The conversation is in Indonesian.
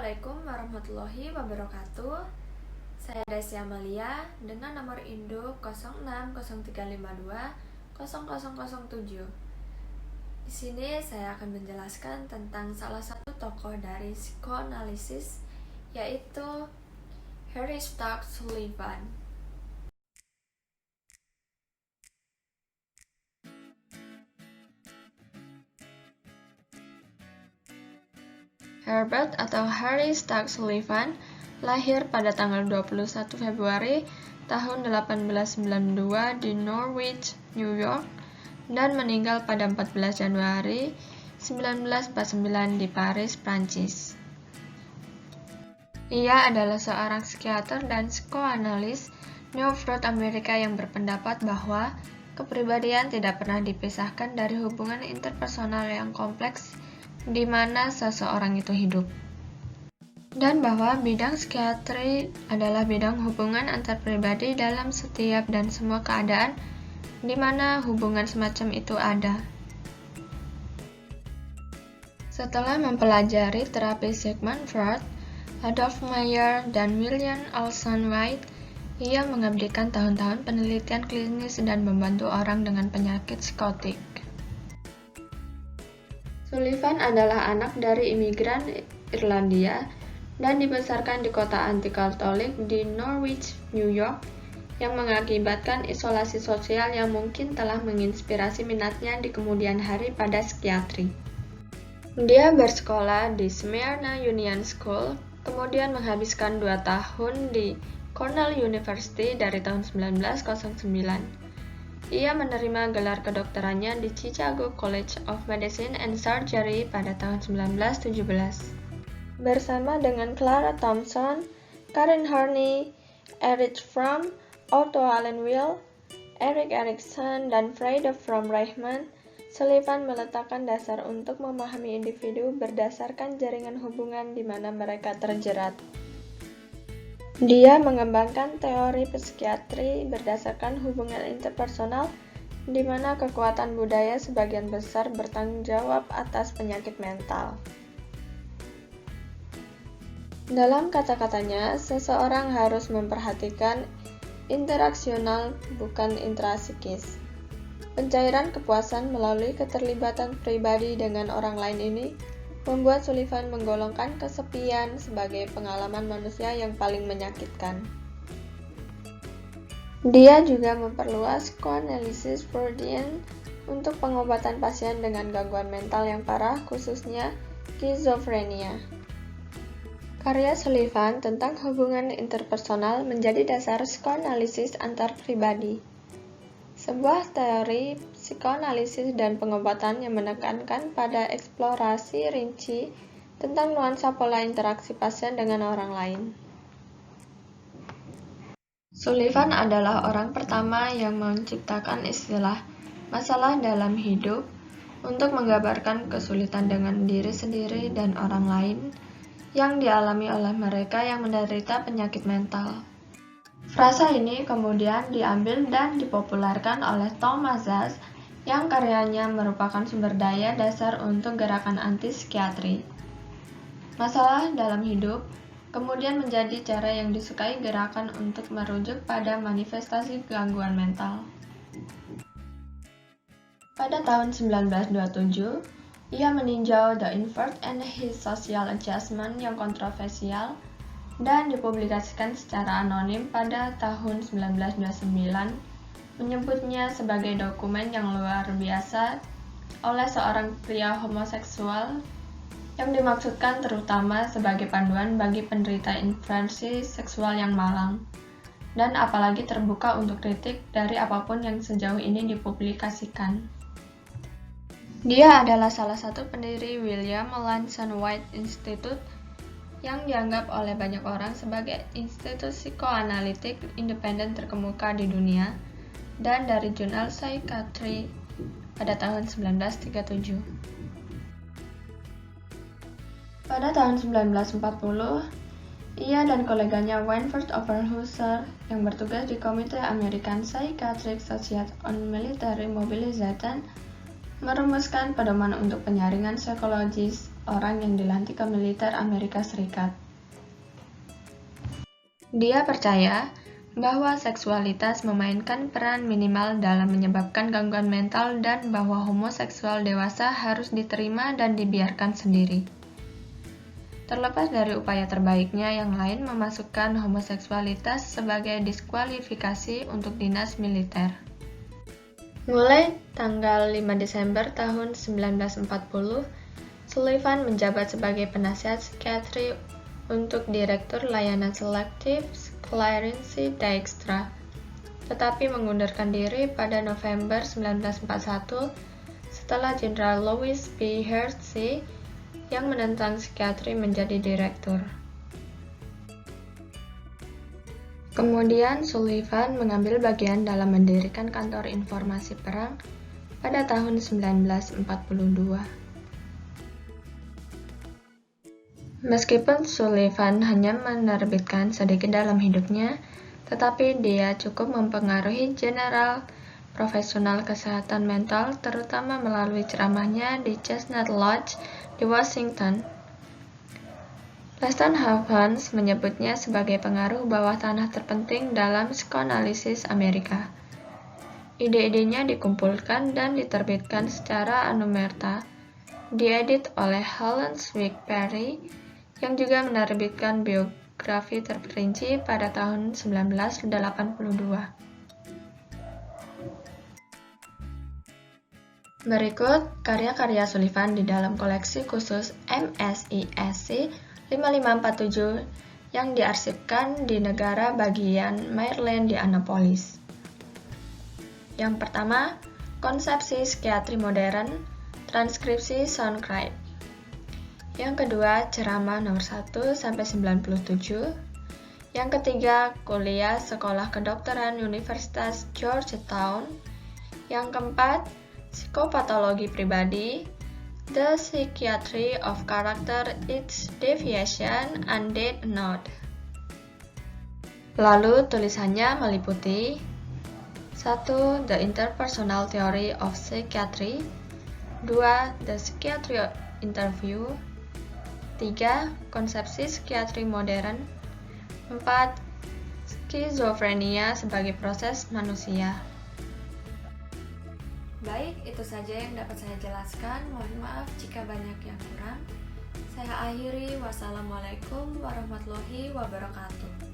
Assalamualaikum warahmatullahi wabarakatuh. Saya Desi Amalia dengan nomor induk 0603520007. Di sini saya akan menjelaskan tentang salah satu tokoh dari psikoanalisis, yaitu Henry Stark Sullivan. Herbert atau Henry Stark Sullivan lahir pada tanggal 21 Februari tahun 1892 di Norwich, New York, dan meninggal pada 14 Januari 1949 di Paris, Prancis. Ia adalah seorang psikiater dan psikoanalis New Freud Amerika yang berpendapat bahwa kepribadian tidak pernah dipisahkan dari hubungan interpersonal yang kompleks di mana seseorang itu hidup, dan bahwa bidang psikiatri adalah bidang hubungan antar pribadi dalam setiap dan semua keadaan di mana hubungan semacam itu ada. Setelah mempelajari terapi Sigmund Freud, Adolf Meyer, dan William Alston White, ia mengabdikan tahun-tahun penelitian klinis dan membantu orang dengan penyakit psikotik. Sullivan adalah anak dari imigran Irlandia dan dibesarkan di kota anti-Katolik di Norwich, New York, yang mengakibatkan isolasi sosial yang mungkin telah menginspirasi minatnya di kemudian hari pada psikiatri. Dia bersekolah di Smyrna Union School, kemudian menghabiskan 2 tahun di Cornell University dari tahun 1909. Ia menerima gelar kedokterannya di Chicago College of Medicine and Surgery pada tahun 1917. Bersama dengan Clara Thompson, Karen Horney, Erich Fromm, Otto Allenwille, Erik Erikson, dan Frida Fromm-Reichmann, Sullivan meletakkan dasar untuk memahami individu berdasarkan jaringan hubungan di mana mereka terjerat. Dia mengembangkan teori psikiatri berdasarkan hubungan interpersonal di mana kekuatan budaya sebagian besar bertanggung jawab atas penyakit mental. Dalam kata-katanya, seseorang harus memperhatikan interaksional bukan intrapsikis. Pencairan kepuasan melalui keterlibatan pribadi dengan orang lain ini membuat Sullivan menggolongkan kesepian sebagai pengalaman manusia yang paling menyakitkan. Dia juga memperluas psikoanalisis Freudian untuk pengobatan pasien dengan gangguan mental yang parah, khususnya skizofrenia. Karya Sullivan tentang hubungan interpersonal menjadi dasar psikoanalisis antar pribadi, sebuah teori psikoanalisis dan pengobatan yang menekankan pada eksplorasi rinci tentang nuansa pola interaksi pasien dengan orang lain. Sullivan adalah orang pertama yang menciptakan istilah masalah dalam hidup untuk menggambarkan kesulitan dengan diri sendiri dan orang lain yang dialami oleh mereka yang menderita penyakit mental. Frasa ini kemudian diambil dan dipopulerkan oleh Thomas Szasz yang karyanya merupakan sumber daya dasar untuk gerakan anti-psikiatri. Masalah dalam hidup kemudian menjadi cara yang disukai gerakan untuk merujuk pada manifestasi gangguan mental. Pada tahun 1927, ia meninjau The Invert and His Social Adjustment yang kontroversial dan dipublikasikan secara anonim pada tahun 1929, menyebutnya sebagai dokumen yang luar biasa oleh seorang pria homoseksual yang dimaksudkan terutama sebagai panduan bagi penderita inversi seksual yang malang, dan apalagi terbuka untuk kritik dari apapun yang sejauh ini dipublikasikan. Dia adalah salah satu pendiri William Lansing White Institute yang dianggap oleh banyak orang sebagai institut psikoanalitik independen terkemuka di dunia, dan dari jurnal Psychiatry pada tahun 1937. Pada tahun 1940, ia dan koleganya Weinfurt Overhuser yang bertugas di Komite American Psychiatric Society on Military Mobilization merumuskan pedoman untuk penyaringan psikologis orang yang dilantik ke militer Amerika Serikat. Dia percaya bahwa seksualitas memainkan peran minimal dalam menyebabkan gangguan mental dan bahwa homoseksual dewasa harus diterima dan dibiarkan sendiri. Terlepas dari upaya terbaiknya yang lain memasukkan homoseksualitas sebagai diskualifikasi untuk dinas militer. Mulai tanggal 5 Desember tahun 1940, Sullivan menjabat sebagai penasihat psikiatri untuk Direktur Layanan Selektif Clarence Dykstra, tetapi mengundurkan diri pada November 1941 setelah Jenderal Louis B. Hersey yang menentang psikiatri menjadi direktur. Kemudian Sullivan mengambil bagian dalam mendirikan kantor informasi perang pada tahun 1942. Meskipun Sullivan hanya menerbitkan sedikit dalam hidupnya, tetapi dia cukup mempengaruhi general profesional kesehatan mental, terutama melalui ceramahnya di Chestnut Lodge di Washington. Leston Havens menyebutnya sebagai pengaruh bawah tanah terpenting dalam psikoanalisis Amerika. Ide-idenya dikumpulkan dan diterbitkan secara anumerta, diedit oleh Helen Swick Perry, yang juga menerbitkan biografi terperinci pada tahun 1982. Berikut karya-karya Sullivan di dalam koleksi khusus MSISC 5547 yang diarsipkan di negara bagian Maryland di Annapolis. Yang pertama, konsepsi psikiatri modern, transkripsi Soundcribe. Yang kedua, ceramah nomor 1-97. Yang ketiga, kuliah Sekolah Kedokteran Universitas Georgetown. Yang keempat, psikopatologi pribadi, The Psychiatry of Character, Its Deviation, and Death Note. Lalu tulisannya meliputi 1. The Interpersonal Theory of Psychiatry. 2. The Psychiatry Interview. 3. Konsepsi psikiatri modern. 4. Skizofrenia sebagai proses manusia. Baik, itu saja yang dapat saya jelaskan. Mohon maaf jika banyak yang kurang. Saya akhiri. Wassalamualaikum warahmatullahi wabarakatuh.